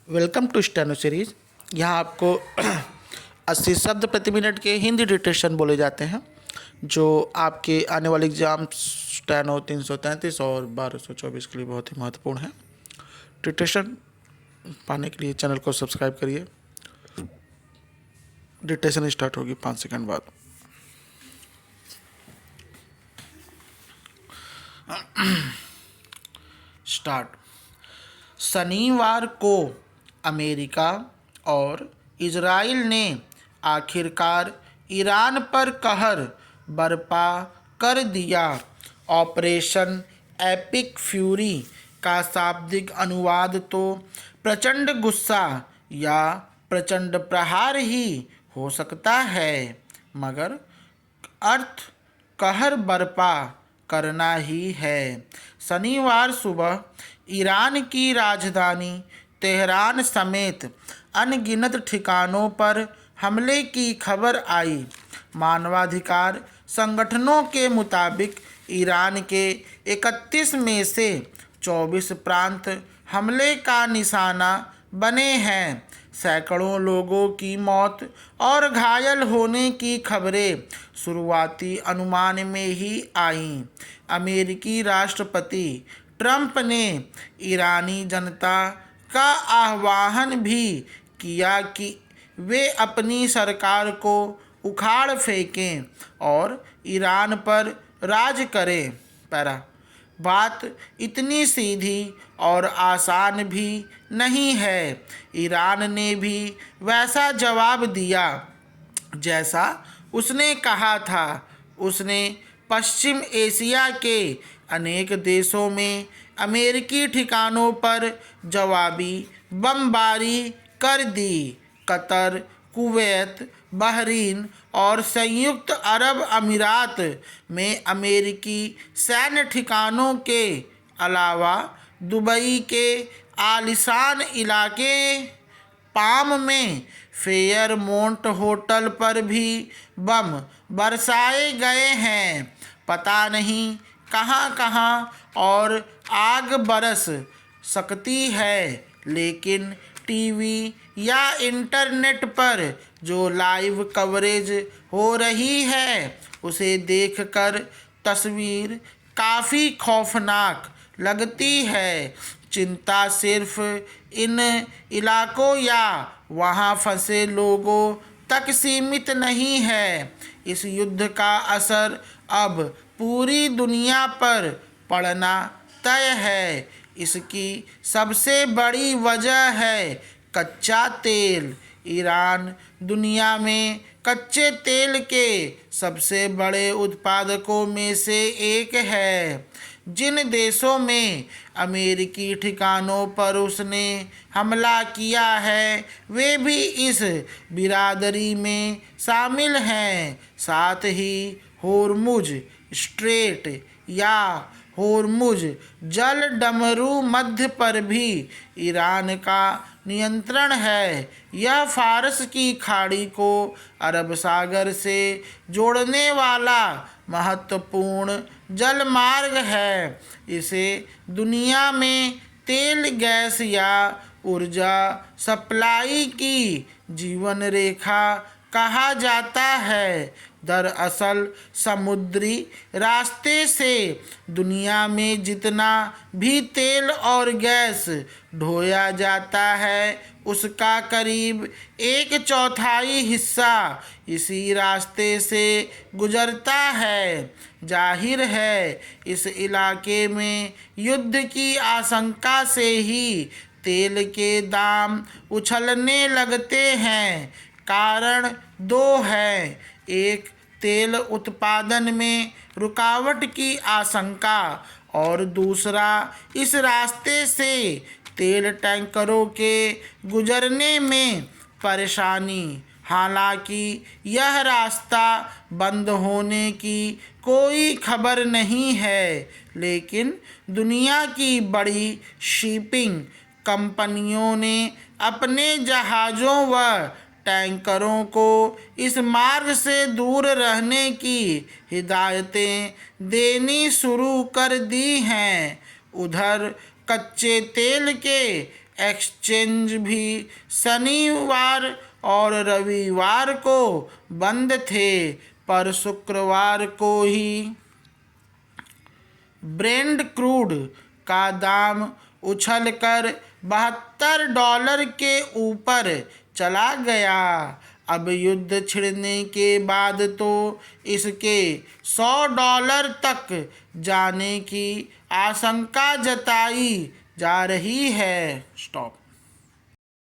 Welcome to steno series. यहाँ आपको 80 शब्द प्रति मिनट के हिंदी डिक्टेशन बोले जाते हैं जो आपके आने वाले एग्जाम स्टेनो 333 और 1224 के लिए बहुत ही महत्वपूर्ण है। डिक्टेशन पाने के लिए चैनल को सब्सक्राइब करिए। डिक्टेशन स्टार्ट होगी 5 सेकंड बाद। स्टार्ट। शनिवार को अमेरिका और इजराइल ने आखिरकार ईरान पर कहर बरपा कर दिया। ऑपरेशन एपिक फ्यूरी का शाब्दिक अनुवाद तो प्रचंड गुस्सा या प्रचंड प्रहार ही हो सकता है, मगर अर्थ कहर बरपा करना ही है। शनिवार सुबह ईरान की राजधानी तेहरान समेत अनगिनत ठिकानों पर हमले की खबर आई। मानवाधिकार संगठनों के मुताबिक ईरान के 31 में से 24 प्रांत हमले का निशाना बने हैं। सैकड़ों लोगों की मौत और घायल होने की खबरें शुरुआती अनुमान में ही आईं। अमेरिकी राष्ट्रपति ट्रंप ने ईरानी जनता का आह्वान भी किया कि वे अपनी सरकार को उखाड़ फेंकें और ईरान पर राज करें। बात इतनी सीधी और आसान भी नहीं है। ईरान ने भी वैसा जवाब दिया जैसा उसने कहा था। उसने पश्चिम एशिया के अनेक देशों में अमेरिकी ठिकानों पर जवाबी बमबारी कर दी। कतर, कुवैत, बहरीन और संयुक्त अरब अमीरात में अमेरिकी सैन्य ठिकानों के अलावा दुबई के आलिशान इलाके पाम में फेयरमोंट होटल पर भी बम बरसाए गए हैं। पता नहीं कहाँ कहाँ और आग बरस सकती है, लेकिन टीवी या इंटरनेट पर जो लाइव कवरेज हो रही है उसे देखकर तस्वीर काफ़ी खौफनाक लगती है। चिंता सिर्फ इन इलाकों या वहाँ फंसे लोगों तक सीमित नहीं है। इस युद्ध का असर अब पूरी दुनिया पर पड़ना तय है। इसकी सबसे बड़ी वजह है कच्चा तेल। ईरान दुनिया में कच्चे तेल के सबसे बड़े उत्पादकों में से एक है। जिन देशों में अमेरिकी ठिकानों पर उसने हमला किया है वे भी इस बिरादरी में शामिल हैं। साथ ही होर्मुज स्ट्रेट या होर्मुज जल डमरू मध्य पर भी ईरान का नियंत्रण है। यह फारस की खाड़ी को अरब सागर से जोड़ने वाला महत्वपूर्ण जल मार्ग है। इसे दुनिया में तेल, गैस या ऊर्जा सप्लाई की जीवन रेखा कहा जाता है। दरअसल समुद्री रास्ते से दुनिया में जितना भी तेल और गैस ढोया जाता है उसका करीब 1/4 हिस्सा इसी रास्ते से गुजरता है। जाहिर है इस इलाके में युद्ध की आशंका से ही तेल के दाम उछलने लगते हैं। कारण दो हैं। एक, तेल उत्पादन में रुकावट की आशंका और दूसरा इस रास्ते से तेल टैंकरों के गुजरने में परेशानी। हालांकि यह रास्ता बंद होने की कोई खबर नहीं है, लेकिन दुनिया की बड़ी शिपिंग कंपनियों ने अपने जहाज़ों व टैंकरों को इस मार्ग से दूर रहने की हिदायतें देनी शुरू कर दी हैं। उधर कच्चे तेल के एक्सचेंज भी शनिवार और रविवार को बंद थे, पर शुक्रवार को ही ब्रेंट क्रूड का दाम उछलकर $72 के ऊपर चला गया। अब युद्ध छिड़ने के बाद तो इसके $100 तक जाने की आशंका जताई जा रही है। स्टॉप।